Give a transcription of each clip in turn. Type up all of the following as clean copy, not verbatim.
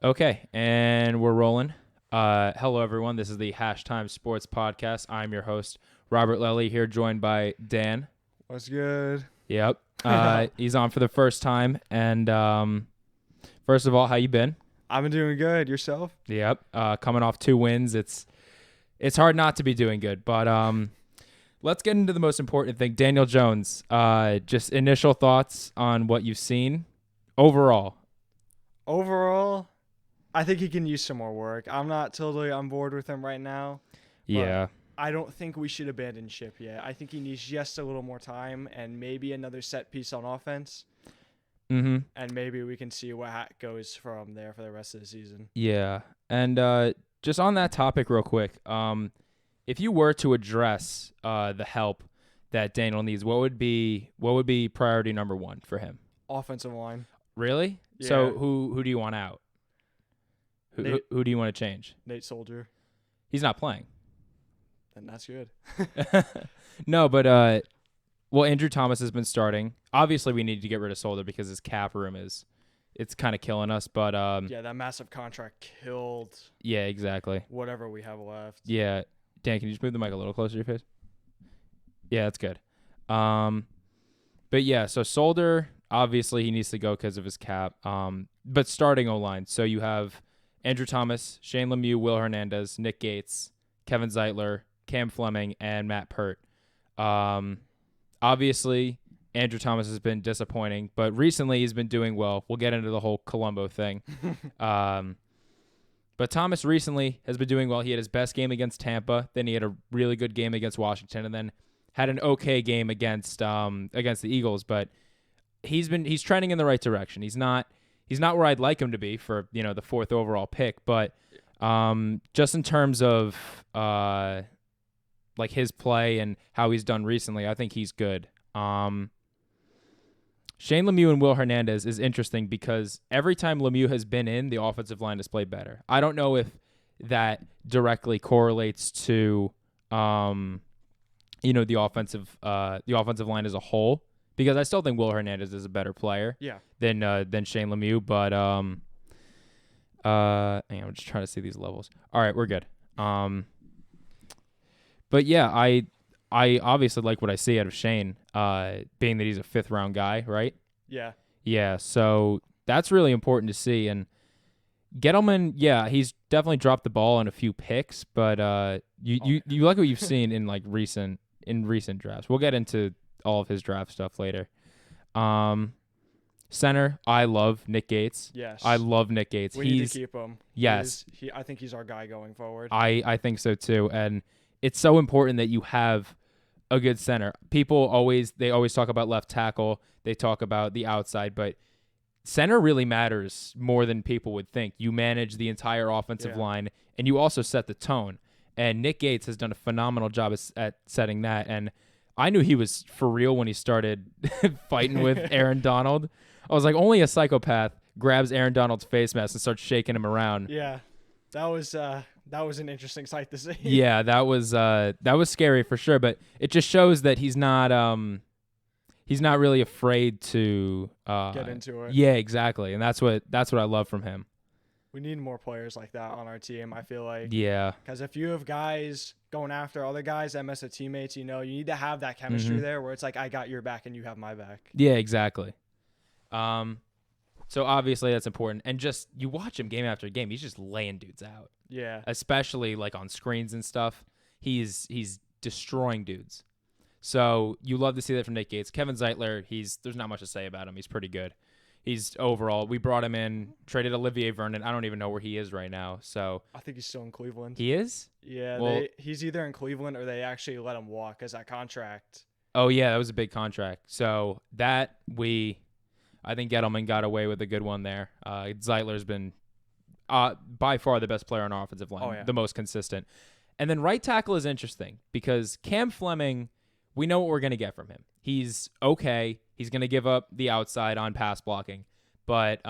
Okay, and we're rolling. Hello, everyone. This is the Hashtime Sports Podcast. I'm your host, Robert Lely, here joined by Dan. What's good? Yep. He's on for the first time. And first of all, how you been? I've been doing good. Yourself? Yep. Coming off 2 wins. It's hard not to be doing good. But let's get into the most important thing. Daniel Jones, just initial thoughts on what you've seen overall. Overall, I think he can use some more work. I'm not totally on board with him right now. Yeah. I don't think we should abandon ship yet. I think he needs just a little more time and maybe another set piece on offense. Mm-hmm. And maybe we can see what goes from there for the rest of the season. Yeah. And just on that topic real quick, if you were to address the help that Daniel needs, what would be priority number 1 for him? Offensive line. Really? Yeah. So who do you want out? Who do you want to change? Nate Soldier. He's not playing. And that's good. No, but well, Andrew Thomas has been starting. Obviously, we need to get rid of Soldier because his cap room it's kind of killing us. But yeah, that massive contract killed. Yeah, exactly. Whatever we have left. Yeah, Dan, can you just move the mic a little closer to your face? Yeah, that's good. But yeah, so Soldier, obviously he needs to go because of his cap. But starting O-line, so you have Andrew Thomas, Shane Lemieux, Will Hernandez, Nick Gates, Kevin Zeitler, Cam Fleming, and Matt Pert. Obviously, Andrew Thomas has been disappointing, but recently he's been doing well. We'll get into the whole Colombo thing. But Thomas recently has been doing well. He had his best game against Tampa. Then he had a really good game against Washington, and then had an okay game against the Eagles. But he's trending in the right direction. He's not where I'd like him to be for the 4th overall pick, but just in terms of like his play and how he's done recently, I think he's good. Shane Lemieux and Will Hernandez is interesting because every time Lemieux has been in, the offensive line has played better. I don't know if that directly correlates to the offensive line as a whole, because I still think Will Hernandez is a better player than Shane Lemieux, but hang on, I'm just trying to see these levels. All right, we're good. But yeah, I obviously like what I see out of Shane, being that he's a 5th round guy, right? Yeah. Yeah, so that's really important to see. And Gettleman, yeah, he's definitely dropped the ball on a few picks, but you like what you've seen in recent drafts. We'll get into all of his draft stuff later. Center, I love Nick Gates. Yes. I love Nick Gates. We need to keep him. Yes. I think he's our guy going forward. I think so too. And it's so important that you have a good center. People always talk about left tackle. They talk about the outside, but center really matters more than people would think. You manage the entire offensive line, and you also set the tone. And Nick Gates has done a phenomenal job at setting that. And I knew he was for real when he started fighting with Aaron Donald. I was like, only a psychopath grabs Aaron Donald's face mask and starts shaking him around. Yeah, that was an interesting sight to see. Yeah, that was scary for sure. But it just shows that he's not really afraid to get into it. Yeah, exactly, and that's what I love from him. We need more players like that on our team, I feel like. Yeah. Because if you have guys going after other guys that mess with teammates, you need to have that chemistry there where it's like, I got your back and you have my back. Yeah, exactly. So obviously that's important. And just, you watch him game after game, he's just laying dudes out. Yeah. Especially on screens and stuff. He's destroying dudes. So you love to see that from Nick Gates. Kevin Zeitler, there's not much to say about him. He's pretty good. He's overall, we brought him in, traded Olivier Vernon. I don't even know where he is right now. So I think he's still in Cleveland. He is? Yeah, well, he's either in Cleveland or they actually let him walk as that contract. Oh yeah, that was a big contract. So I think Gettleman got away with a good one there. Zeitler's been by far the best player on our offensive line, the most consistent. And then right tackle is interesting because Cam Fleming, we know what we're going to get from him. He's okay. He's going to give up the outside on pass blocking, but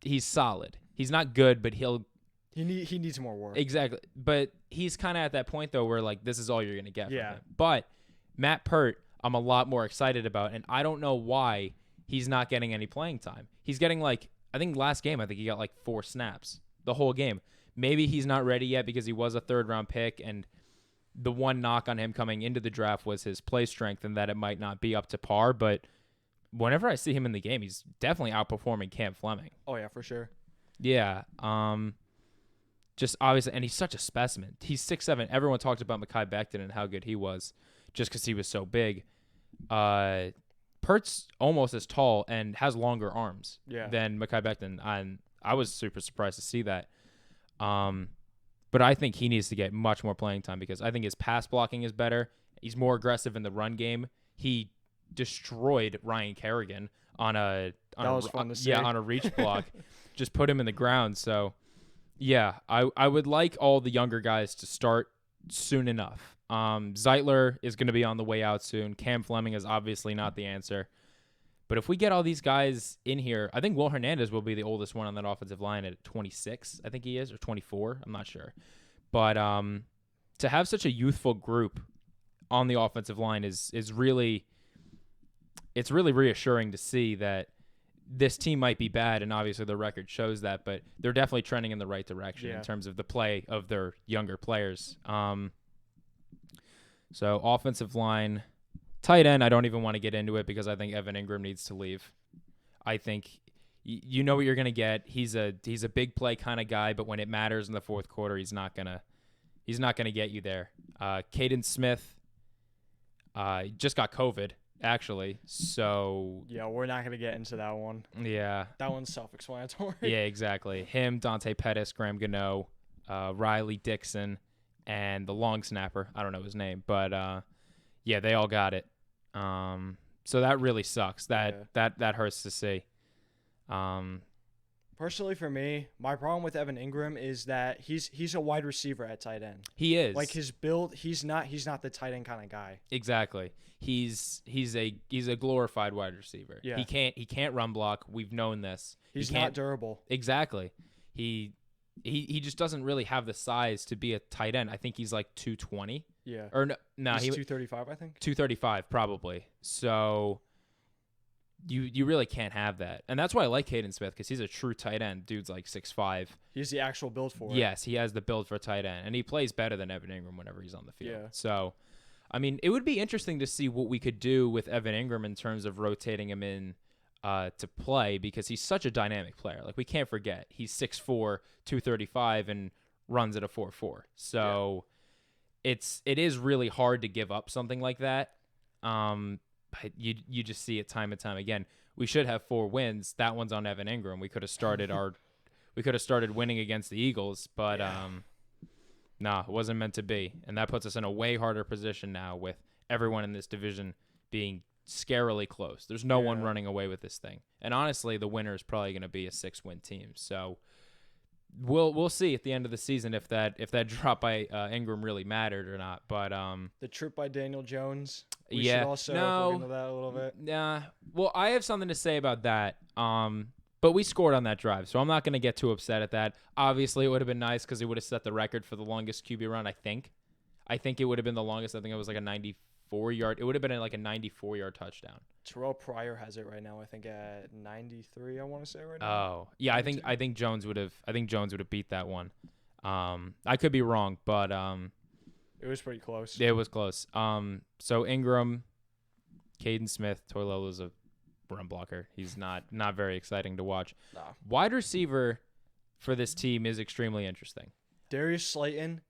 he's solid. He's not good, but he needs more work. Exactly. But he's kind of at that point, though, where this is all you're going to get from him. But Matt Pert, I'm a lot more excited about, and I don't know why he's not getting any playing time. He's getting I think last game, I think he got like 4 snaps the whole game. Maybe he's not ready yet because he was a 3rd-round pick, and the one knock on him coming into the draft was his play strength and that it might not be up to par. But whenever I see him in the game, he's definitely outperforming Cam Fleming. Oh yeah, for sure. Yeah. Just obviously, and he's such a specimen. He's 6'7". Everyone talked about Mekhi Becton and how good he was just because he was so big. Pert's almost as tall and has longer arms than Mekhi Becton, and I was super surprised to see that. But I think he needs to get much more playing time because I think his pass blocking is better. He's more aggressive in the run game. He destroyed Ryan Kerrigan on a reach block. Just put him in the ground. So, yeah, I would like all the younger guys to start soon enough. Zeitler is going to be on the way out soon. Cam Fleming is obviously not the answer. But if we get all these guys in here, I think Will Hernandez will be the oldest one on that offensive line at 26, I think he is, or 24. I'm not sure. But to have such a youthful group on the offensive line is really reassuring to see that this team might be bad, and obviously the record shows that, but they're definitely trending in the right direction in terms of the play of their younger players. So offensive line. Tight end, I don't even want to get into it because I think Evan Ingram needs to leave. I think you know what you're gonna get. He's a big play kind of guy, but when it matters in the fourth quarter, he's not gonna get you there. Caden Smith just got COVID actually, so yeah, we're not gonna get into that one. Yeah, that one's self-explanatory. Yeah, exactly. Him, Dante Pettis, Graham Gano, Riley Dixon, and the long snapper. I don't know his name, but yeah, they all got it. So that really sucks. That hurts to see. Personally, for me, my problem with Evan Ingram is that he's a wide receiver at tight end. He is. Like his build, he's not the tight end kind of guy. Exactly. He's a glorified wide receiver. Yeah. He can't run block. We've known this. He's not durable. Exactly. He just doesn't really have the size to be a tight end. I think he's like 220. Yeah. Or no, he's 235, I think. 235 probably. So you really can't have that. And that's why I like Caden Smith because he's a true tight end. Dude's like 6'5". He's the actual build for it. Yes, he has the build for a tight end. And he plays better than Evan Ingram whenever he's on the field. Yeah. So, I mean, it would be interesting to see what we could do with Evan Ingram in terms of rotating him in to play because he's such a dynamic player. Like, we can't forget. He's 6'4", 235, and runs at a 4.4. So it is really hard to give up something like that. But you just see it time and time again. We should have 4 wins. That one's on Evan Ingram. We could have started winning against the Eagles, but it wasn't meant to be. And that puts us in a way harder position now with everyone in this division being scarily close. There's no one running away with this thing. And honestly, the winner is probably going to be a 6-win team. So we'll see at the end of the season if that drop by Ingram really mattered or not. But the trip by Daniel Jones. We should also look into that a little bit. Yeah. Well, I have something to say about that. But we scored on that drive, so I'm not going to get too upset at that. Obviously, it would have been nice because it would have set the record for the longest QB run, I think. I think it would have been the longest. I think it was like a 94-yard. It would have been like a 94-yard touchdown. Terrell Pryor has it right now, I think, at 93, I want to say right now. Oh. Yeah, I think Jones would have beat that one. I could be wrong, but it was pretty close. It was close. So Ingram, Caden Smith, Toilola's a run blocker. He's not very exciting to watch. No. Wide receiver for this team is extremely interesting. Darius Slayton,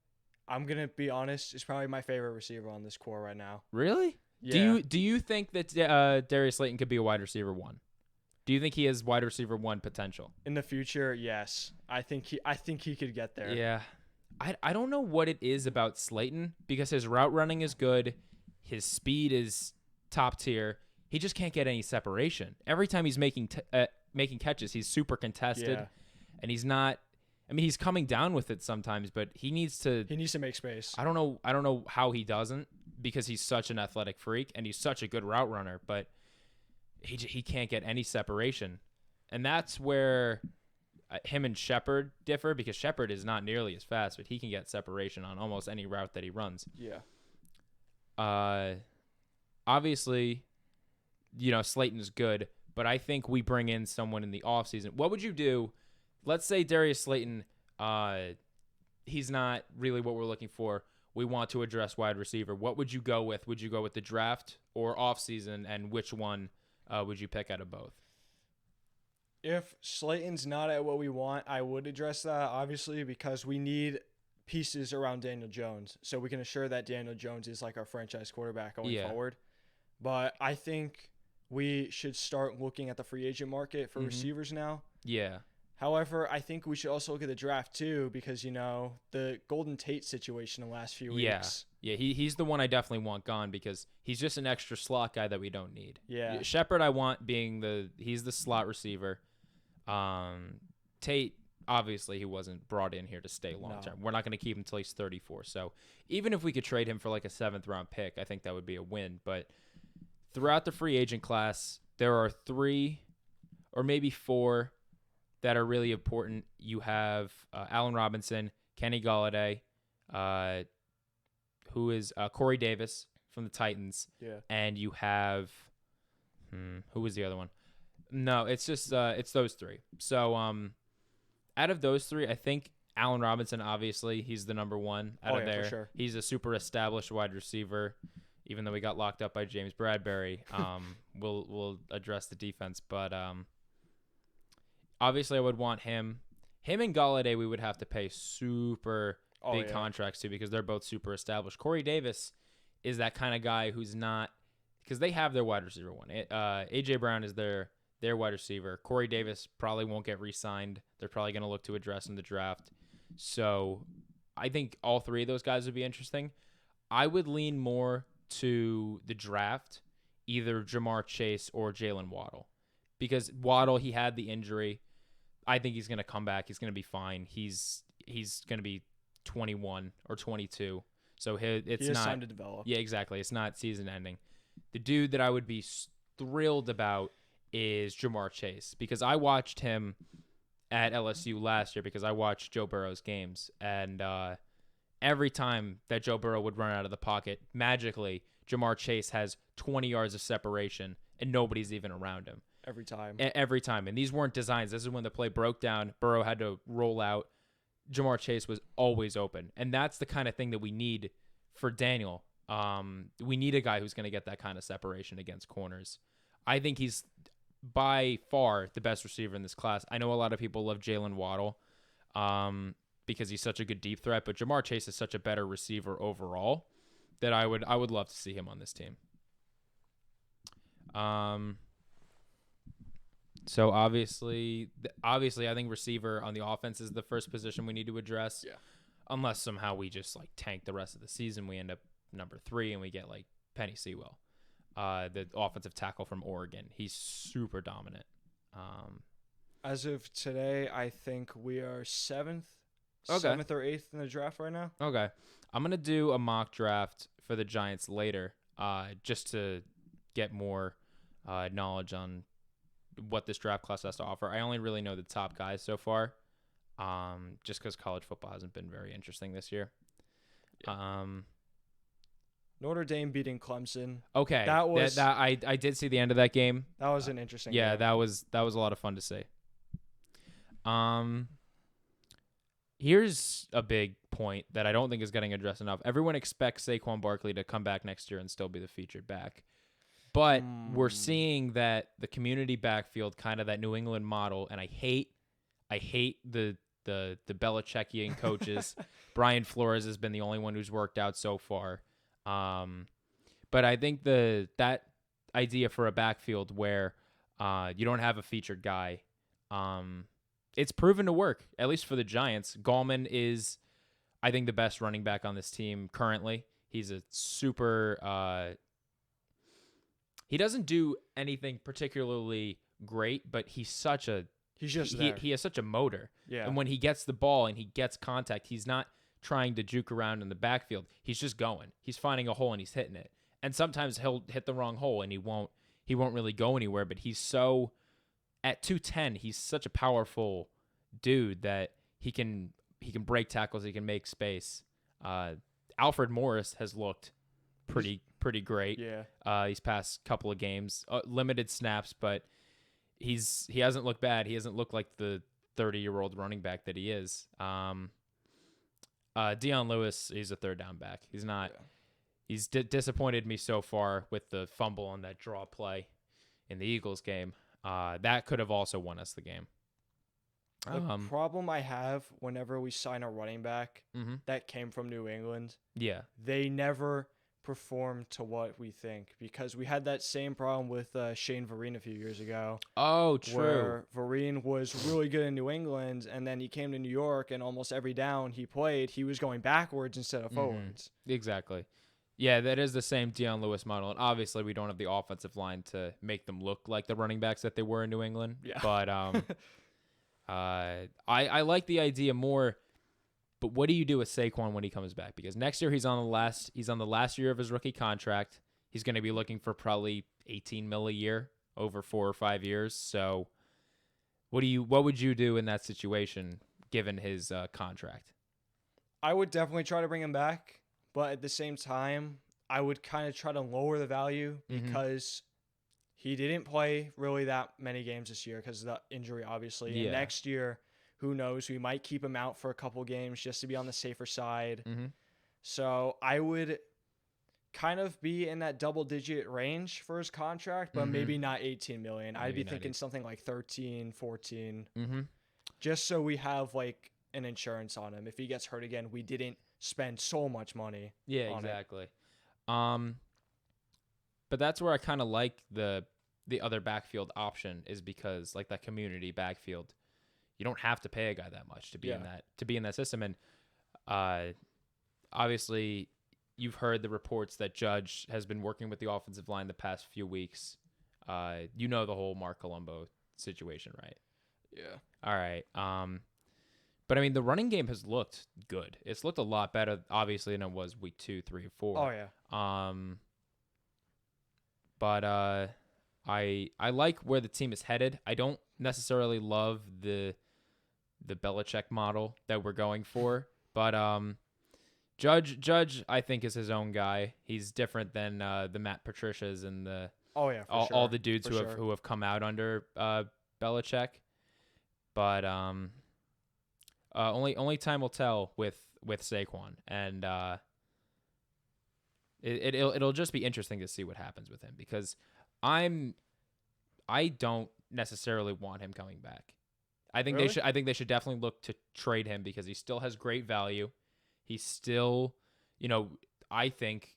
I'm gonna be honest, is probably my favorite receiver on this core right now. Really? Yeah. Do you think that Darius Slayton could be a wide receiver 1? Do you think he has wide receiver 1 potential? In the future, yes. I think he could get there. Yeah. I don't know what it is about Slayton because his route running is good. His speed is top tier. He just can't get any separation. Every time he's making catches, he's super contested. Yeah. And he's not – I mean, he's coming down with it sometimes, but he needs to make space. I don't know how he doesn't because he's such an athletic freak and he's such a good route runner, but he can't get any separation. And that's where him and Shepard differ because Shepard is not nearly as fast, but he can get separation on almost any route that he runs. Yeah. Obviously, Slayton is good, but I think we bring in someone in the offseason. What would you do? Let's say Darius Slayton, he's not really what we're looking for. We want to address wide receiver. What would you go with? Would you go with the draft or offseason, and which one would you pick out of both? If Slayton's not at what we want, I would address that, obviously, because we need pieces around Daniel Jones so we can assure that Daniel Jones is like our franchise quarterback going forward. But I think we should start looking at the free agent market for receivers now. Yeah. However, I think we should also look at the draft too, because the Golden Tate situation the last few weeks. Yeah, he's the one I definitely want gone because he's just an extra slot guy that we don't need. Yeah. Shepard I want being he's the slot receiver. Tate, obviously he wasn't brought in here to stay long term. We're not going to keep him until he's 34. So even if we could trade him for like a 7th round pick, I think that would be a win. But throughout the free agent class, there are 3 or maybe 4 that are really important. You have Allen Robinson, Kenny Golladay, who is Corey Davis from the Titans. Yeah. And you have who was the other one? No, it's just it's those 3. So out of those 3, I think Allen Robinson, obviously, he's the number 1 out of there. For sure. He's a super established wide receiver. Even though we got locked up by James Bradbury, we'll address the defense. But obviously, I would want him. Him and Golladay, we would have to pay super big contracts to because they're both super established. Corey Davis is that kind of guy who's not – because they have their wide receiver one. A.J. Brown is their wide receiver. Corey Davis probably won't get re-signed. They're probably going to look to address in the draft. So I think all 3 of those guys would be interesting. I would lean more to the draft, either Jamar Chase or Jalen Waddle. Because Waddle, he had the injury. I think he's going to come back. He's going to be fine. He's going to be 21 or 22. So it's not time to develop. Yeah, exactly. It's not season ending. The dude that I would be thrilled about is Jamar Chase because I watched him at LSU last year because I watched Joe Burrow's games. And every time that Joe Burrow would run out of the pocket, magically, Jamar Chase has 20 yards of separation and nobody's even around him. Every time. Every time. And these weren't designs. This is when the play broke down. Burrow had to roll out. Jamar Chase was always open. And that's the kind of thing that we need for Daniel. We need a guy who's going to get that kind of separation against corners. I think he's by far the best receiver in this class. I know a lot of people love Jalen Waddle because he's such a good deep threat, but Jamar Chase is such a better receiver overall that I would love to see him on this team. So obviously, I think receiver on the offense is the first position we need to address. Yeah. Unless somehow we just like tank the rest of the season, we end up number 3 and we get like Penny Sewell, the offensive tackle from Oregon. He's super dominant. As of today, I think we are 7th or 8th in the draft right now. Okay, I'm gonna do a mock draft for the Giants later, just to get more knowledge on what this draft class has to offer. I only really know the top guys so far, just because college football hasn't been very interesting this year. Yeah. Notre Dame beating Clemson. Okay, I did see the end of that game. That was an interesting game. That was a lot of fun to see. Here's a big point that I don't think is getting addressed enough. Everyone expects Saquon Barkley to come back next year and still be the featured back. But we're seeing that the community backfield, kind of that New England model, and I hate the Belichickian coaches. Brian Flores has been the only one who's worked out so far. But I think that idea for a backfield where you don't have a featured guy, it's proven to work, at least for the Giants. Gallman is, I think, the best running back on this team currently. He's a super he doesn't do anything particularly great, but he's just there. He has such a motor. Yeah. And when he gets the ball and he gets contact, he's not trying to juke around in the backfield. He's just going. He's finding a hole and he's hitting it. And sometimes he'll hit the wrong hole and he won't really go anywhere, but he's so at 210, he's such a powerful dude that he can break tackles, he can make space. Alfred Morris has looked pretty great. Yeah. These past couple of games, limited snaps, but he hasn't looked bad. He hasn't looked like the 30-year-old running back that he is. Dion Lewis, he's a third down back. He's not. Yeah. He's disappointed me so far with the fumble on that draw play in the Eagles game. That could have also won us the game. The problem I have whenever we sign a running back Mm-hmm. that came from New England, Yeah. they never perform to what we think, because we had that same problem with Shane Vereen a few years ago. Oh, true. Where Vereen was really good in New England, and then he came to New York, and almost every down he played, he was going backwards instead of forwards. Exactly. Yeah, that is the same Dion Lewis model. And obviously, we don't have the offensive line to make them look like the running backs that they were in New England. Yeah. But I like the idea more. But what do you do with Saquon when he comes back? Because next year he's on the last year of his rookie contract. He's going to be looking for probably 18 mil a year over 4 or 5 years. So what would you do in that situation given his contract? I would definitely try to bring him back, but at the same time, I would kind of try to lower the value because he didn't play really that many games this year because of the injury, obviously. Yeah. And next year, who knows? We might keep him out for a couple games just to be on the safer side. Mm-hmm. So I would kind of be in that double-digit range for his contract, but maybe not 18 million. I'd be thinking something like 13, 14, just so we have like an insurance on him. If he gets hurt again, we didn't spend so much money. Yeah, on exactly. But that's where I kind of like the other backfield option, is because like that community backfield, you don't have to pay a guy that much to be in that system. And obviously, you've heard the reports that Judge has been working with the offensive line the past few weeks. You know the whole Mark Colombo situation, right? Yeah. All right. But I mean, the running game has looked good. It's looked a lot better, obviously, than it was week 2, 3, 4. Oh yeah. But I like where the team is headed. I don't necessarily love the Belichick model that we're going for, but Judge I think is his own guy. He's different than the Matt Patricias and the all the dudes who have come out under Belichick. But only time will tell with Saquon, and it'll just be interesting to see what happens with him, because I don't necessarily want him coming back. I think they should definitely look to trade him, because he still has great value. He's still, I think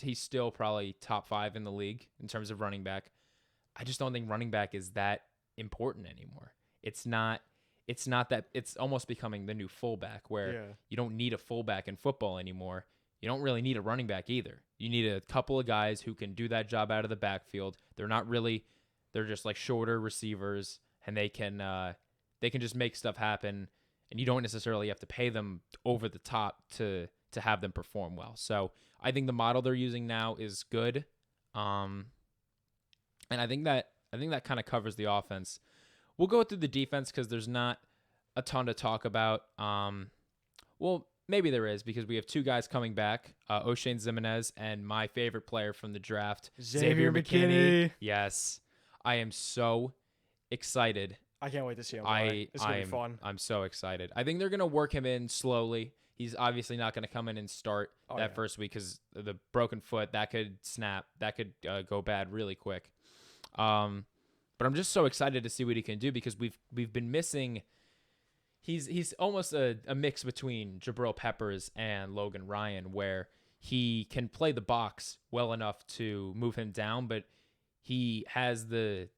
he's still probably top 5 in the league in terms of running back. I just don't think running back is that important anymore. It's not that. It's almost becoming the new fullback, where you don't need a fullback in football anymore. You don't really need a running back either. You need a couple of guys who can do that job out of the backfield. They're just like shorter receivers, and they can just make stuff happen, and you don't necessarily have to pay them over the top to have them perform well. So I think the model they're using now is good. And I think that kind of covers the offense. We'll go through the defense because there's not a ton to talk about. Well, maybe there is, because we have 2 guys coming back, O'Shane Ximenez and my favorite player from the draft, Xavier McKinney. Yes. I am so excited. I can't wait to see him play. It's going to be fun. I'm so excited. I think they're going to work him in slowly. He's obviously not going to come in and start first week, because the broken foot, that could snap. That could go bad really quick. But I'm just so excited to see what he can do, because we've been missing. He's almost a mix between Jabril Peppers and Logan Ryan, where he can play the box well enough to move him down, but he has the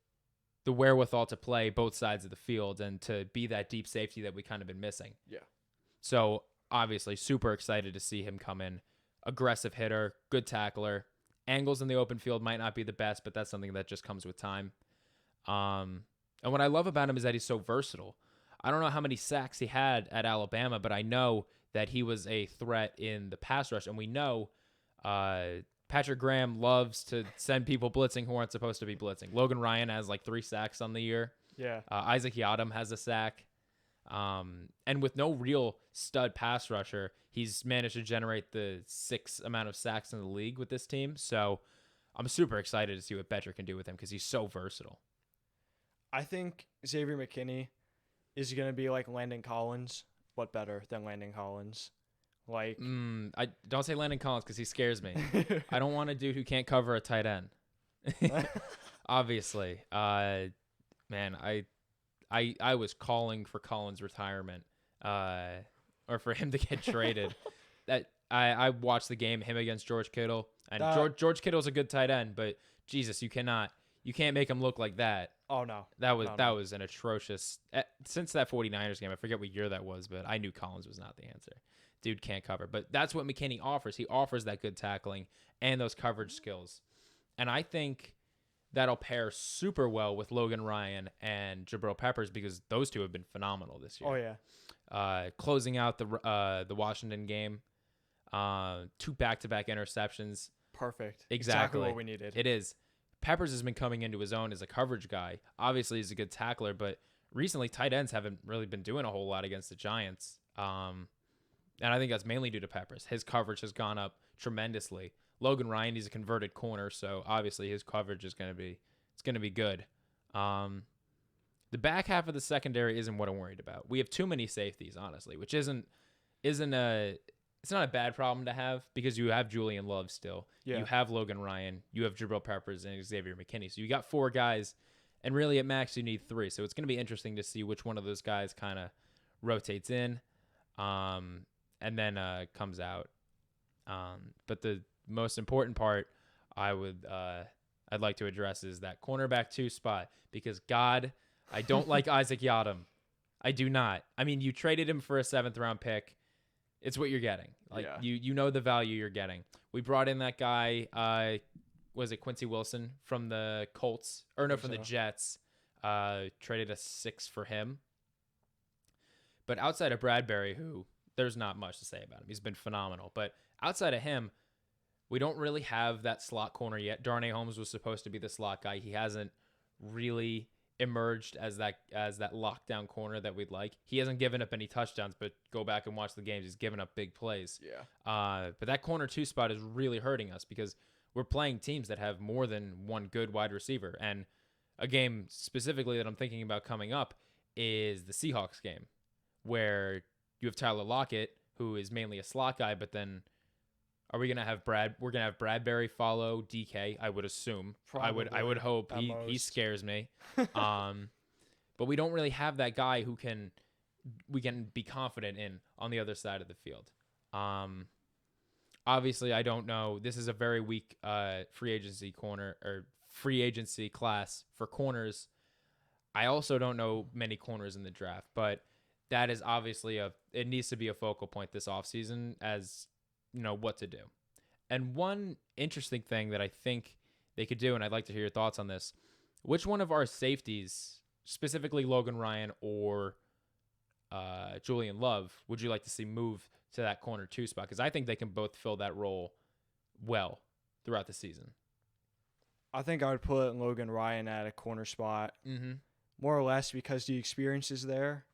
wherewithal to play both sides of the field and to be that deep safety that we kind of been missing. Yeah. So obviously super excited to see him come in. Aggressive hitter, good tackler. Angles in the open field might not be the best, but that's something that just comes with time. And what I love about him is that he's so versatile. I don't know how many sacks he had at Alabama, but I know that he was a threat in the pass rush. And we know Patrick Graham loves to send people blitzing who aren't supposed to be blitzing. Logan Ryan has like 3 sacks on the year. Yeah. Isaac Yiadom has a sack. And with no real stud pass rusher, he's managed to generate the 6th amount of sacks in the league with this team. So I'm super excited to see what Betcher can do with him, because he's so versatile. I think Xavier McKinney is going to be like Landon Collins, but better than Landon Collins. Like, I don't say Landon Collins because he scares me. I don't want a dude who can't cover a tight end. Obviously, man, I was calling for Collins' retirement, or for him to get traded. That I watched the game, him against George Kittle, and George Kittle's a good tight end, but Jesus, you can't make him look like that. Oh no, that was an atrocious. Since that 49ers game, I forget what year that was, but I knew Collins was not the answer. Dude can't cover, but that's what McKinney offers. He offers that good tackling and those coverage skills, and I think that'll pair super well with Logan Ryan and Jabril Peppers because those two have been phenomenal this year. Oh yeah. Closing out the Washington game, 2 back-to-back interceptions. Perfect. Exactly what we needed. It is. Peppers has been coming into his own as a coverage guy. Obviously, he's a good tackler, but recently tight ends haven't really been doing a whole lot against the Giants. And I think that's mainly due to Peppers. His coverage has gone up tremendously. Logan Ryan, he's a converted corner, so obviously his coverage is going to be good. The back half of the secondary isn't what I'm worried about. We have too many safeties, honestly, which isn't it's not a bad problem to have because you have Julian Love still. Yeah. You have Logan Ryan, you have Jabril Peppers and Xavier McKinney. So you got 4 guys, and really at max you need 3. So it's going to be interesting to see which one of those guys kind of rotates in, and then comes out. But the most important part I'd like to address is that cornerback 2 spot because God, I don't like Isaac Yiadom. I do not. I mean, you traded him for a 7th round pick. It's what you're getting. Like you know the value you're getting. We brought in that guy, was it Quincy Wilson from the Colts or no from the Jets? Traded a 6 for him. But outside of Bradbury, who there's not much to say about him. He's been phenomenal. But outside of him, we don't really have that slot corner yet. Darnay Holmes was supposed to be the slot guy. He hasn't really emerged as that lockdown corner that we'd like. He hasn't given up any touchdowns, but go back and watch the games. He's given up big plays. Yeah. But that corner 2 spot is really hurting us because we're playing teams that have more than one good wide receiver. And a game specifically that I'm thinking about coming up is the Seahawks game, where you have Tyler Lockett, who is mainly a slot guy, but then are we gonna have we're gonna have Bradbury follow DK, I would assume. Probably, I would hope. He scares me. But we don't really have that guy who we can be confident in on the other side of the field. Obviously I don't know. This is a very weak free agency class for corners. I also don't know many corners in the draft, but that is obviously it needs to be a focal point this offseason as you know what to do. And one interesting thing that I think they could do, and I'd like to hear your thoughts on this, which one of our safeties, specifically Logan Ryan or Julian Love, would you like to see move to that corner 2 spot? Because I think they can both fill that role well throughout the season. I think I would put Logan Ryan at a corner spot, more or less because the experience is there.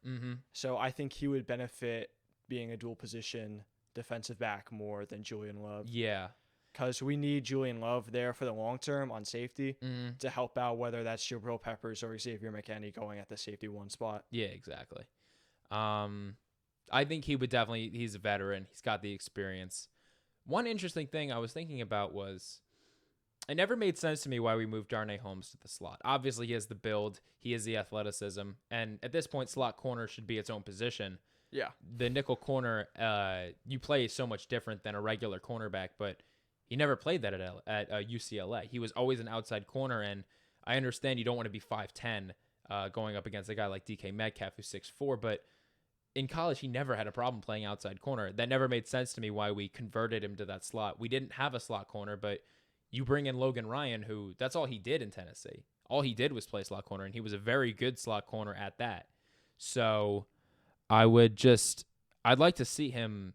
So I think he would benefit being a dual position defensive back more than Julian Love. Yeah. Because we need Julian Love there for the long term on safety to help out, whether that's Jabril Peppers or Xavier McKinney going at the safety 1 spot. Yeah, exactly. I think he would definitely, he's a veteran. He's got the experience. One interesting thing I was thinking about was it never made sense to me why we moved Darnay Holmes to the slot. Obviously, he has the build. He has the athleticism. And at this point, slot corner should be its own position. Yeah. The nickel corner, you play so much different than a regular cornerback, but he never played that at UCLA. He was always an outside corner, and I understand you don't want to be 5'10", going up against a guy like DK Metcalf who's 6'4", but in college he never had a problem playing outside corner. That never made sense to me why we converted him to that slot. We didn't have a slot corner, but you bring in Logan Ryan, who that's all he did in Tennessee. All he did was play slot corner, and he was a very good slot corner at that. So I'd like to see them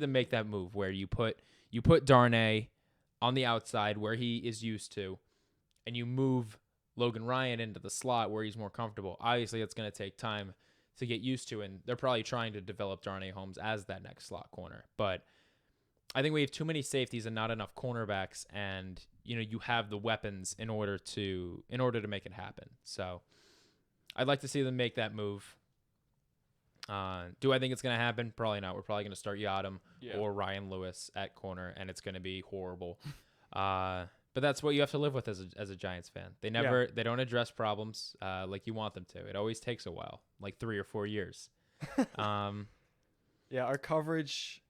make that move where you put Darnay on the outside where he is used to, and you move Logan Ryan into the slot where he's more comfortable. Obviously, it's going to take time to get used to, and they're probably trying to develop Darnay Holmes as that next slot corner. But I think we have too many safeties and not enough cornerbacks, and you have the weapons in order to make it happen. So I'd like to see them make that move. Do I think it's going to happen? Probably not. We're probably going to start Yadam or Ryan Lewis at corner, and it's going to be horrible. But that's what you have to live with as a Giants fan. They don't address problems like you want them to. It always takes a while, like 3 or 4 years. Our coverage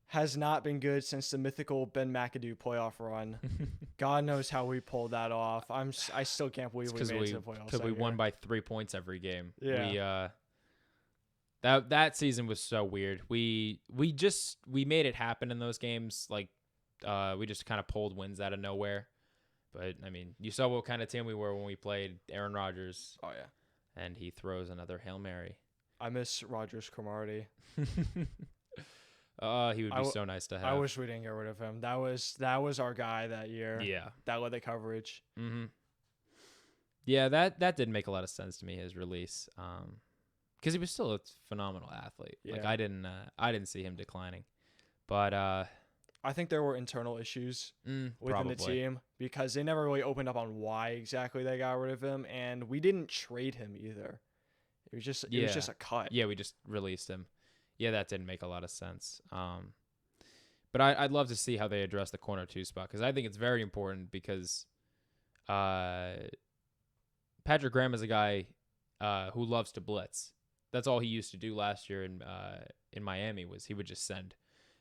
has not been good since the mythical Ben McAdoo playoff run. God knows how we pulled that off. I still can't believe we made it to the playoffs. Because we won by 3 points every game. Yeah. That season was so weird. We made it happen in those games. Like we just kind of pulled wins out of nowhere. But I mean, you saw what kind of team we were when we played Aaron Rodgers. Oh yeah. And he throws another Hail Mary. I miss Rodgers Cromartie. He would be so nice to have. I wish we didn't get rid of him. That was our guy that year. Yeah. That led the coverage. Mm-hmm. Yeah, that didn't make a lot of sense to me, his release. Because he was still a phenomenal athlete. Yeah. Like I didn't see him declining. But I think there were internal issues within the team because they never really opened up on why exactly they got rid of him, and we didn't trade him either. It was just a cut. Yeah, we just released him. Yeah, that didn't make a lot of sense. But I'd love to see how they address the corner 2 spot because I think it's very important because Patrick Graham is a guy who loves to blitz. That's all he used to do last year in Miami was he would just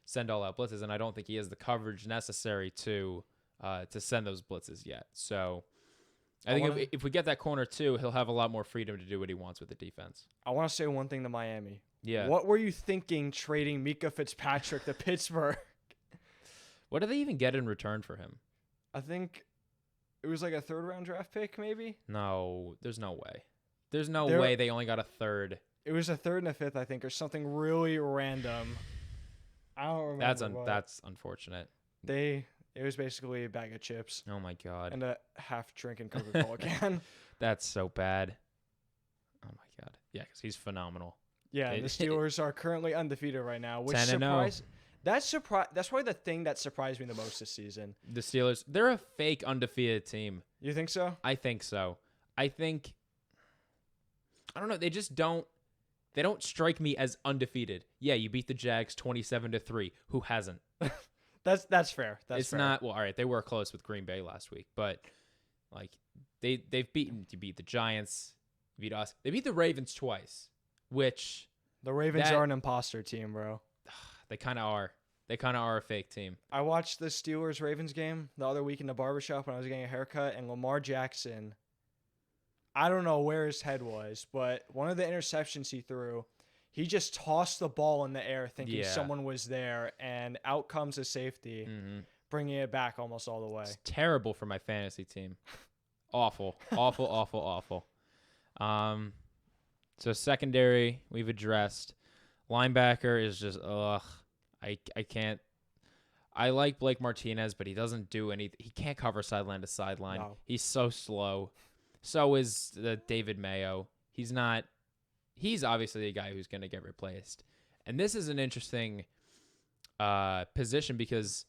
send all out blitzes, and I don't think he has the coverage necessary to send those blitzes yet. So I think if we get that corner 2, he'll have a lot more freedom to do what he wants with the defense. I want to say one thing to Miami. Yeah. What were you thinking trading Mika Fitzpatrick to Pittsburgh? What did they even get in return for him? I think it was like a 3rd-round draft pick, maybe? No, there's no way. There's no way they only got a 3rd. It was a 3rd and a 5th, I think, or something really random. I don't remember. That's unfortunate. It was basically a bag of chips. Oh my god. And a half-drinking Coca-Cola can. That's so bad. Oh my god. Yeah, because he's phenomenal. Yeah, the Steelers are currently undefeated right now, which 10-0. That's probably the thing that surprised me the most this season. The Steelers, they're a fake undefeated team. You think so? I think so. I don't know. They just don't. They don't strike me as undefeated. Yeah, you beat the Jags 27-3. Who hasn't? That's fair. It's fair. not. Well, all right. They were close with Green Bay last week, but like they've beaten. You beat the Giants. You beat us. They beat the Ravens twice, which the Ravens are an imposter team, bro. They kind of are. They kind of are a fake team. I watched the Steelers-Ravens game the other week in the barbershop when I was getting a haircut, and Lamar Jackson, I don't know where his head was, but one of the interceptions he threw, he just tossed the ball in the air thinking someone was there, and out comes a safety, bringing it back almost all the way. It's terrible for my fantasy team. Awful. Awful, awful, awful. So secondary, we've addressed. Linebacker is just, I can't. I like Blake Martinez, but he doesn't do anything. He can't cover sideline to sideline. No. He's so slow. So is David Mayo. He's obviously a guy who's going to get replaced. And this is an interesting position because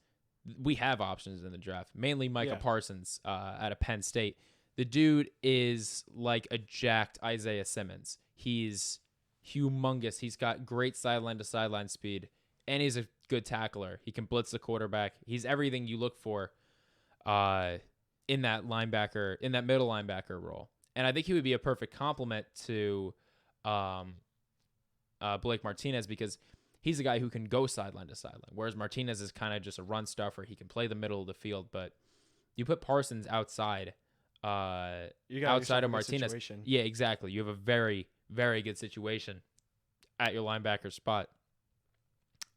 we have options in the draft, mainly Micah Parsons out of Penn State. The dude is like a jacked Isaiah Simmons. He's humongous. He's got great sideline to sideline speed, and he's a good tackler. He can blitz the quarterback. He's everything you look for in that middle linebacker role. And I think he would be a perfect complement to Blake Martinez because he's a guy who can go sideline to sideline, whereas Martinez is kind of just a run stuffer. He can play the middle of the field, but you put Parsons outside of Martinez. Situation. Yeah, exactly. You have a very, very good situation at your linebacker spot.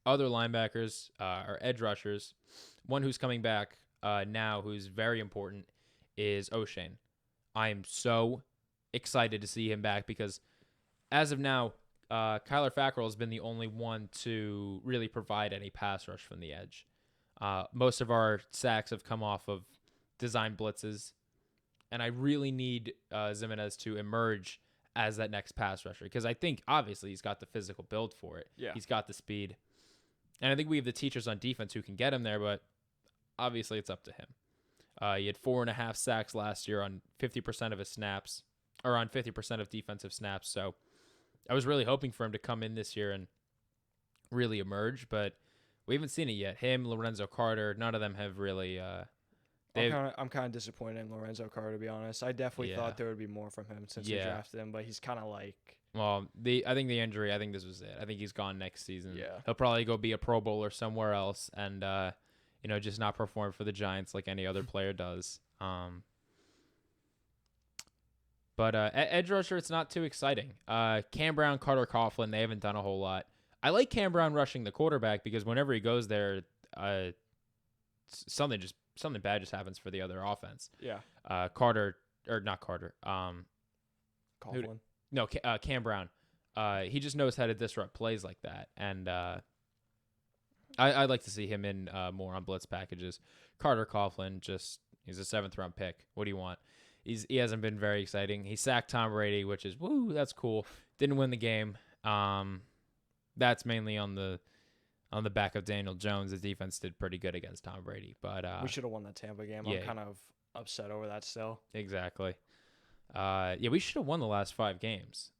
Other linebackers are edge rushers. One who's coming back now, who's very important, is O'Shane. I am so excited to see him back because as of now, Kyler Fackrell has been the only one to really provide any pass rush from the edge. Most of our sacks have come off of design blitzes, and I really need Zimenez to emerge as that next pass rusher because I think obviously he's got the physical build for it. Yeah. He's got the speed. And I think we have the teachers on defense who can get him there, but obviously it's up to him. He had 4.5 sacks last year on 50% of his snaps, or on 50% of defensive snaps. So I was really hoping for him to come in this year and really emerge, but we haven't seen it yet. Him, Lorenzo Carter, none of them have really. I'm kind of disappointed in Lorenzo Carter, to be honest. I definitely thought there would be more from him since we drafted him, but he's kind of like. Well, I think the injury. I think this was it. I think he's gone next season. Yeah, he'll probably go be a Pro Bowler somewhere else, and just not perform for the Giants like any other player does. But edge rusher, it's not too exciting. Cam Brown, Carter Coughlin, they haven't done a whole lot. I like Cam Brown rushing the quarterback because whenever he goes there, something bad just happens for the other offense. Yeah. Carter or not Carter. Coughlin. No, Cam Brown. He just knows how to disrupt plays like that, and I'd like to see him in more on blitz packages. Carter Coughlin, he's a 7th-round pick. What do you want? He hasn't been very exciting. He sacked Tom Brady, which is that's cool. Didn't win the game. That's mainly on the back of Daniel Jones. The defense did pretty good against Tom Brady, but we should have won that Tampa game. I'm kind of upset over that still. Exactly. We should have won the last 5 games.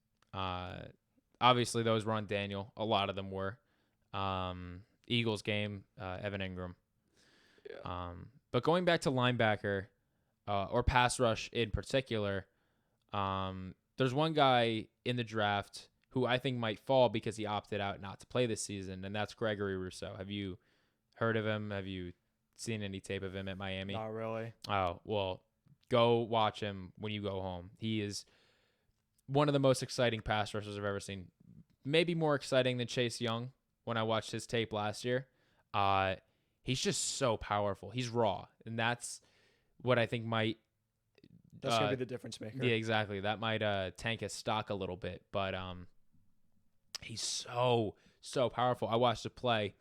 Obviously those were on Daniel. A lot of them were. Eagles game, Evan Ingram. Yeah. But going back to linebacker, or pass rush in particular, there's one guy in the draft who I think might fall because he opted out not to play this season, and that's Gregory Rousseau. Have you heard of him? Have you seen any tape of him at Miami? Not really. Oh, well, go watch him when you go home. He is one of the most exciting pass rushers I've ever seen. Maybe more exciting than Chase Young when I watched his tape last year. He's just so powerful. He's raw, and that's what I think might. That's gonna be the difference maker. Yeah, exactly. That might tank his stock a little bit, but he's so powerful. I watched a play.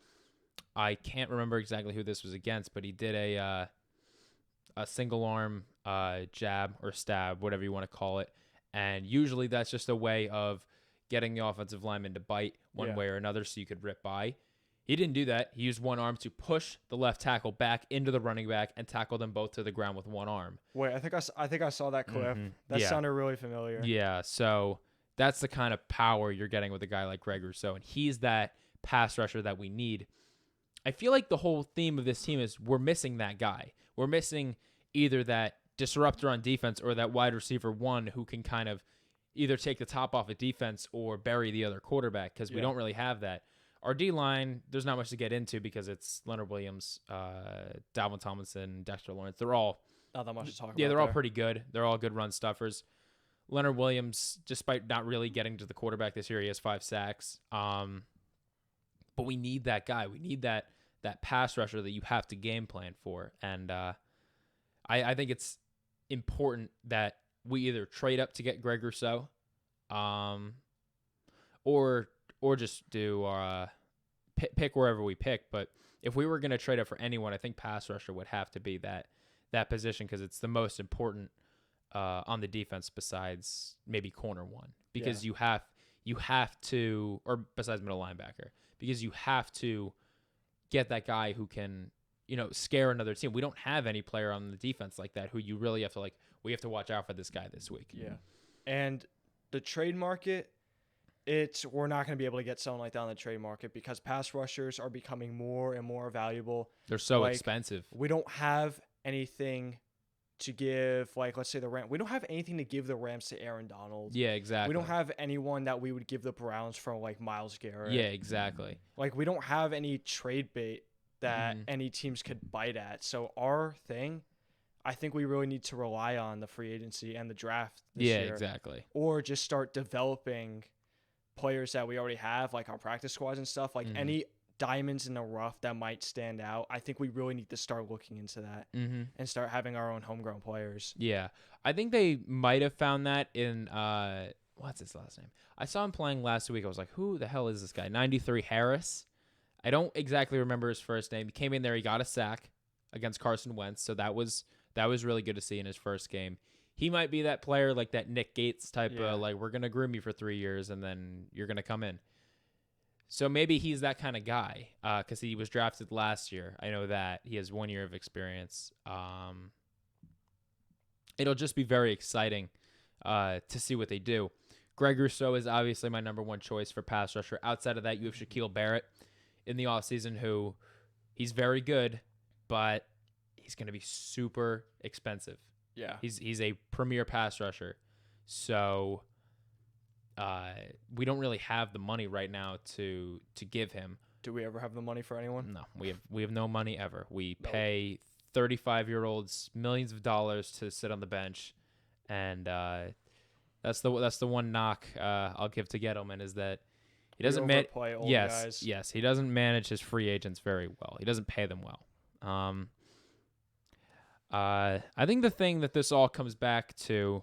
I can't remember exactly who this was against, but he did a single arm jab or stab, whatever you want to call it, and usually that's just a way of getting the offensive lineman to bite one way or another, so you could rip by. He didn't do that. He used one arm to push the left tackle back into the running back and tackle them both to the ground with one arm. Wait, I think I saw that clip. Mm-hmm. That sounded really familiar. Yeah, so that's the kind of power you're getting with a guy like Greg Rousseau, and he's that pass rusher that we need. I feel like the whole theme of this team is we're missing that guy. We're missing either that disruptor on defense or that wide receiver one who can kind of either take the top off of defense or bury the other quarterback because we don't really have that. Our D-line, there's not much to get into because it's Leonard Williams, Dalvin Tomlinson, Dexter Lawrence. They're all not that much to talk about. Yeah, they're all pretty good. They're all good run stuffers. Leonard Williams, despite not really getting to the quarterback this year, he has 5 sacks. But we need that guy. We need that pass rusher that you have to game plan for. And I think it's important that we either trade up to get Greg Rousseau, or just do pick wherever we pick. But if we were going to trade up for anyone, I think pass rusher would have to be that position because it's the most important on the defense besides maybe corner one. Because you have to, or besides middle linebacker, because you have to get that guy who can, scare another team. We don't have any player on the defense like that who you really have to we have to watch out for this guy this week. Yeah. And the trade market, we're not going to be able to get someone like that on the trade market because pass rushers are becoming more and more valuable. They're so expensive. We don't have anything to give, let's say the Rams. We don't have anything to give the Rams to Aaron Donald. Yeah, exactly. We don't have anyone that we would give the Browns from Myles Garrett. Yeah, exactly. We don't have any trade bait that any teams could bite at. So our thing, I think we really need to rely on the free agency and the draft this year. Yeah, exactly. Or just start developing players that we already have, on practice squads and stuff, any diamonds in the rough that might stand out. I think we really need to start looking into that and start having our own homegrown players. Yeah. I think they might have found that in, what's his last name? I saw him playing last week. I was like, who the hell is this guy? 93 Harris. I don't exactly remember his first name. He came in there. He got a sack against Carson Wentz. So that was really good to see in his first game. He might be that player that Nick Gates type of we're going to groom you for 3 years and then you're going to come in. So maybe he's that kind of guy because he was drafted last year. I know that. He has 1 year of experience. It'll just be very exciting to see what they do. Greg Rousseau is obviously my number one choice for pass rusher. Outside of that, you have Shaquille Barrett in the offseason, who he's very good, but he's going to be super expensive. Yeah. He's a premier pass rusher. So we don't really have the money right now to give him. Do we ever have the money for anyone? No, we have no money ever. We pay 35-year-olds millions of dollars to sit on the bench, and that's the one knock I'll give to Gettleman is that he doesn't overplay old guys. Yes, he doesn't manage his free agents very well. He doesn't pay them well. I think the thing that this all comes back to,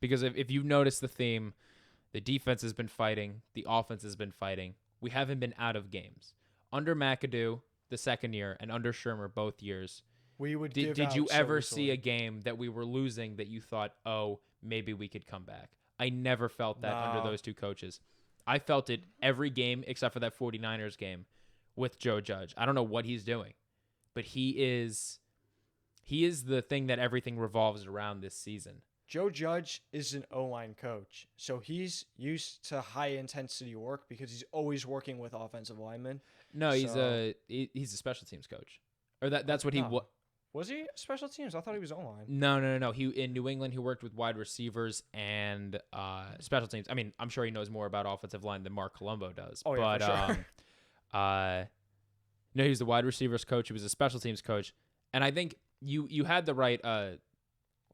because if you've noticed the theme, the defense has been fighting, the offense has been fighting. We haven't been out of games. Under McAdoo, the second year, and under Shermer, both years, did you ever see a game that we were losing that you thought, oh, maybe we could come back? I never felt that under those two coaches. I felt it every game except for that 49ers game with Joe Judge. I don't know what he's doing, but he is the thing that everything revolves around this season. Joe Judge is an O-line coach, so he's used to high-intensity work because he's always working with offensive linemen. No, he's a special teams coach. Or that's what he was. Was he special teams? I thought he was O-line. No. He in New England, he worked with wide receivers and special teams. I mean, I'm sure he knows more about offensive line than Mark Colombo does. Oh, yeah, for sure. No, he was the wide receivers coach. He was a special teams coach, and I think you had the right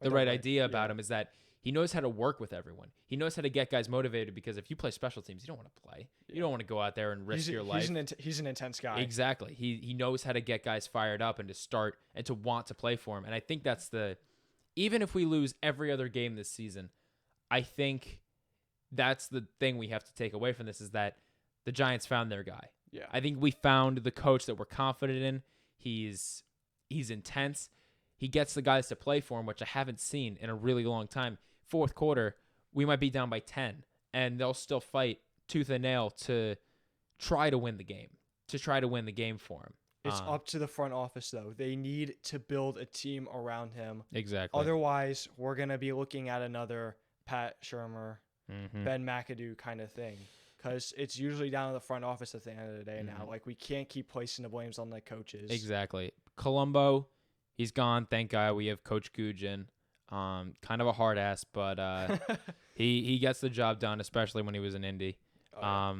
idea about him is that he knows how to work with everyone. He knows how to get guys motivated because if you play special teams, you don't want to play. Yeah. You don't want to go out there and risk your life. He's an intense guy. Exactly. He knows how to get guys fired up and to start and to want to play for him. And I think that's even if we lose every other game this season, I think that's the thing we have to take away from this is that the Giants found their guy. Yeah. I think we found the coach that we're confident in. He's intense. He gets the guys to play for him, which I haven't seen in a really long time. Fourth quarter, we might be down by 10, and they'll still fight tooth and nail to try to win the game, for him. It's up to the front office, though. They need to build a team around him. Exactly. Otherwise, we're going to be looking at another Pat Shermer, Ben McAdoo kind of thing. Because it's usually down to the front office at the end of the day now. Like, we can't keep placing the blames on the coaches. Exactly. Colombo, he's gone. Thank God we have Coach Guggen. Kind of a hard ass, but he gets the job done, especially when he was in Indy. Oh, yeah.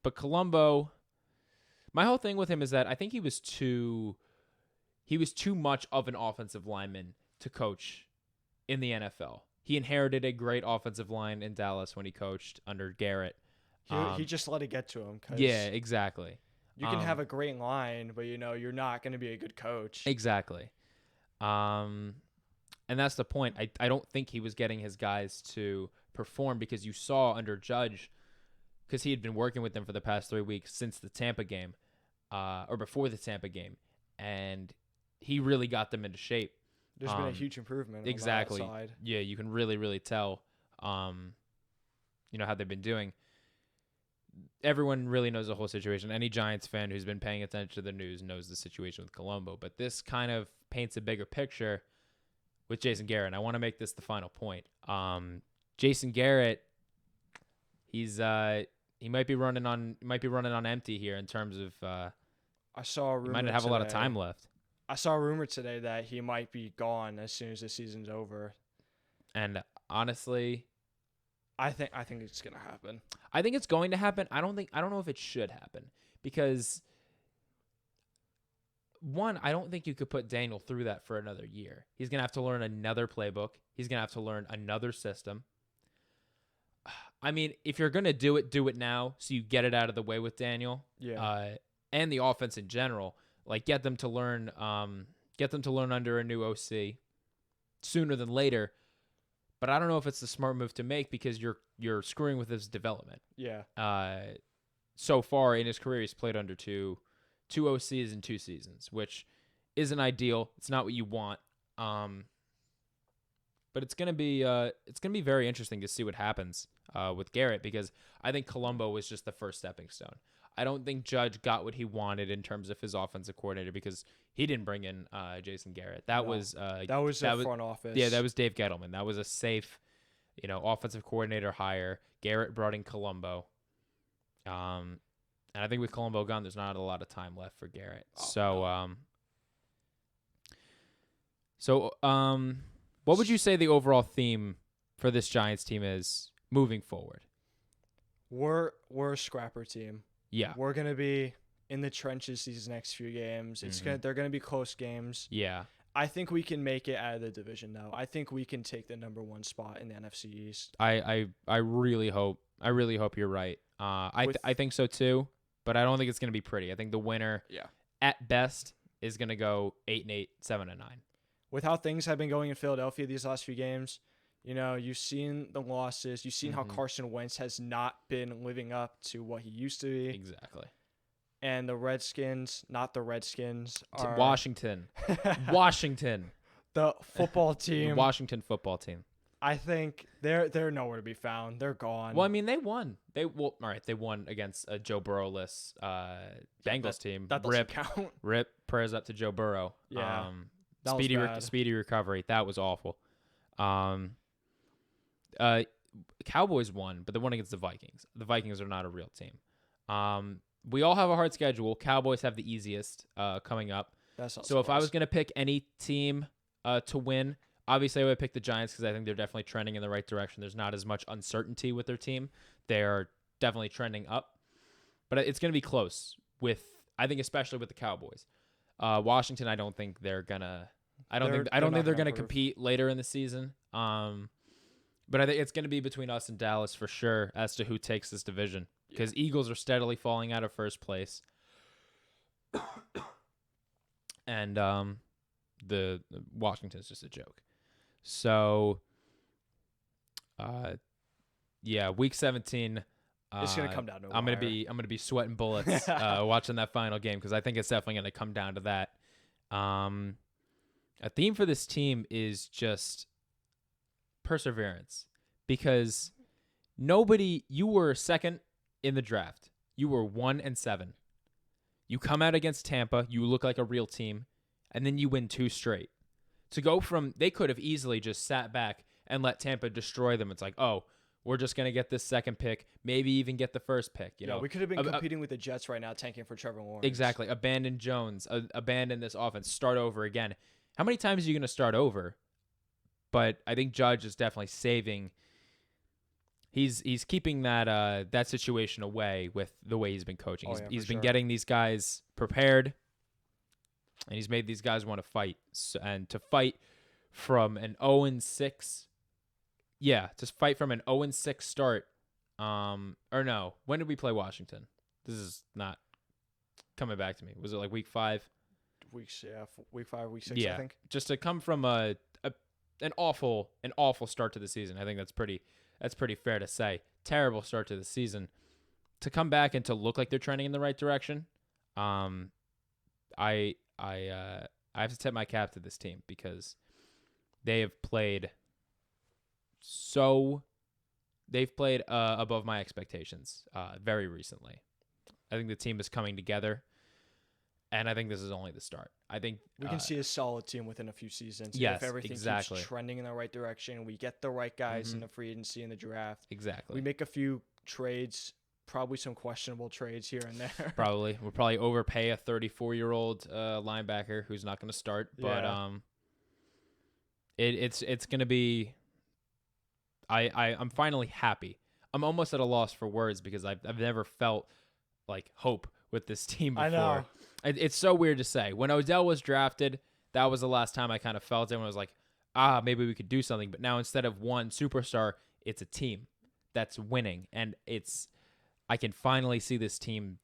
But Colombo, my whole thing with him is that I think he was too much of an offensive lineman to coach in the NFL. He inherited a great offensive line in Dallas when he coached under Garrett. He just let it get to him. Yeah, exactly. You can have a great line, but you're not going to be a good coach. Exactly. And that's the point. I don't think he was getting his guys to perform because you saw under Judge, because he had been working with them for the past 3 weeks since the Tampa game, or before the Tampa game, and he really got them into shape. There's been a huge improvement. Exactly. On that side. Yeah, you can really, really tell, how they've been doing. Everyone really knows the whole situation. Any Giants fan who's been paying attention to the news knows the situation with Colombo, but this kind of paints a bigger picture with Jason Garrett. And I want to make this the final point. Jason Garrett, he might be running on empty here in terms of I saw a rumor he might not have a lot of time left. I saw a rumor today that he might be gone as soon as the season's over. And honestly, I think it's gonna happen. I think it's going to happen. I don't know if it should happen because one, I don't think you could put Daniel through that for another year. He's gonna have to learn another playbook. He's gonna have to learn another system. I mean, if you're gonna do it now, so you get it out of the way with Daniel. Yeah. And the offense in general, like get them to learn under a new OC sooner than later. But I don't know if it's the smart move to make because you're screwing with his development. Yeah. So far in his career, he's played under two OCs in 2 seasons, which isn't ideal. It's not what you want. But it's gonna be very interesting to see what happens with Garrett, because I think Colombo was just the first stepping stone. I don't think Judge got what he wanted in terms of his offensive coordinator, because he didn't bring in Jason Garrett. That No, was that was a front office. Yeah, that was Dave Gettleman. That was a safe, offensive coordinator hire. Garrett brought in Colombo. And I think with Colombo gone, there's not a lot of time left for Garrett. What would you say the overall theme for this Giants team is moving forward? We're a scrapper team. Yeah. We're gonna be in the trenches these next few games. They're gonna be close games. Yeah. I think we can make it out of the division though. I think we can take the #1 spot in the NFC East. I really hope you're right. I think so too, but I don't think it's gonna be pretty. I think the winner, at best, is gonna go 8-8, 7-9. With how things have been going in Philadelphia these last few games, you've seen the losses. You've seen how Carson Wentz has not been living up to what he used to be. Exactly. And the Redskins, not the Redskins, are Washington. The football team. The Washington football team. I think they're nowhere to be found. They're gone. Well, I mean, they won. All right. They won against a Joe Burrow-less Bengals team. That doesn't count. Rip. Prayers up to Joe Burrow. Yeah. Speedy recovery. That was awful. Cowboys won, but they won against the Vikings. The Vikings are not a real team. We all have a hard schedule. Cowboys have the easiest coming up. So if I was going to pick any team to win, obviously I would pick the Giants, because I think they're definitely trending in the right direction. There's not as much uncertainty with their team. They're definitely trending up. But it's going to be close I think especially with the Cowboys. Washington, I don't think they're going to I don't think they're going to compete later in the season. But I think it's going to be between us and Dallas for sure as to who takes this division, because Eagles are steadily falling out of first place. And the Washington's just a joke. So week 17 it's going to come down to I'm going to be sweating bullets watching that final game, because I think it's definitely going to come down to that. A theme for this team is just perseverance, because you were second in the draft. You were 1-7. You come out against Tampa, you look like a real team, and then you win 2 straight. To go from, they could have easily just sat back and let Tampa destroy them. It's like, oh, we're just going to get this second pick, maybe even get the first pick. We could have been competing with the Jets right now, tanking for Trevor Lawrence. Exactly. Abandon Jones, abandon this offense, start over again. How many times are you going to start over? But I think Judge is definitely saving. He's keeping that situation away with the way he's been coaching. He's been getting these guys prepared, and he's made these guys want to fight. And to fight from an 0-6, to fight from an 0-6 start. Or no, when did we play Washington? This is not coming back to me. Was it like week 5? Week 5, week 6, I think. Just to come from an awful start to the season. I think that's pretty fair to say. Terrible start to the season. To come back and to look like they're trending in the right direction, I have to tip my cap to this team, because they have played above my expectations very recently. I think the team is coming together, and I think this is only the start. I think we can see a solid team within a few seasons. Yes, if everything exactly. keeps trending in the right direction, we get the right guys in the free agency and the draft. Exactly. We make a few trades, probably some questionable trades here and there. We'll probably overpay a 34-year-old linebacker who's not going to start, but it's going to be. I'm finally happy. I'm almost at a loss for words, because I've never felt like hope with this team before. I know. It's so weird to say. When Odell was drafted, that was the last time I kind of felt it, when I was like, maybe we could do something. But now, instead of one superstar, it's a team that's winning, and I can finally see this team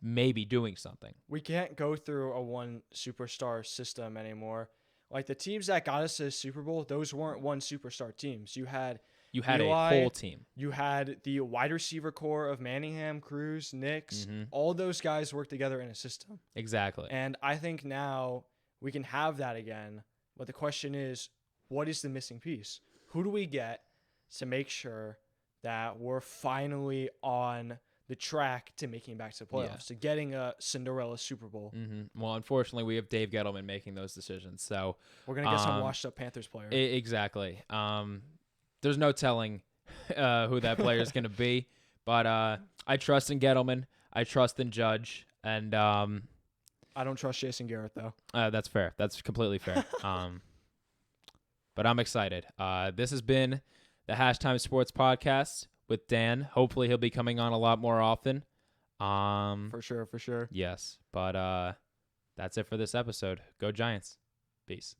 maybe doing something. We can't go through a one superstar system anymore. Like, the teams that got us to the Super Bowl, those weren't one superstar teams. You had Eli, a whole team. You had the wide receiver core of Manningham, Cruz, Nix. All those guys work together in a system. Exactly. And I think now we can have that again. But the question is, what is the missing piece? Who do we get to make sure that we're finally on the track to making it back to the playoffs, to getting a Cinderella Super Bowl. Mm-hmm. Well, unfortunately, we have Dave Gettleman making those decisions. So we're going to get some washed up Panthers player. Exactly. There's no telling who that player is going to be. But I trust in Gettleman. I trust in Judge. And I don't trust Jason Garrett, though. That's fair. That's completely fair. But I'm excited. This has been the Hashtime Sports Podcast with Dan. Hopefully he'll be coming on a lot more often. For sure. Yes. But that's it for this episode. Go Giants. Peace.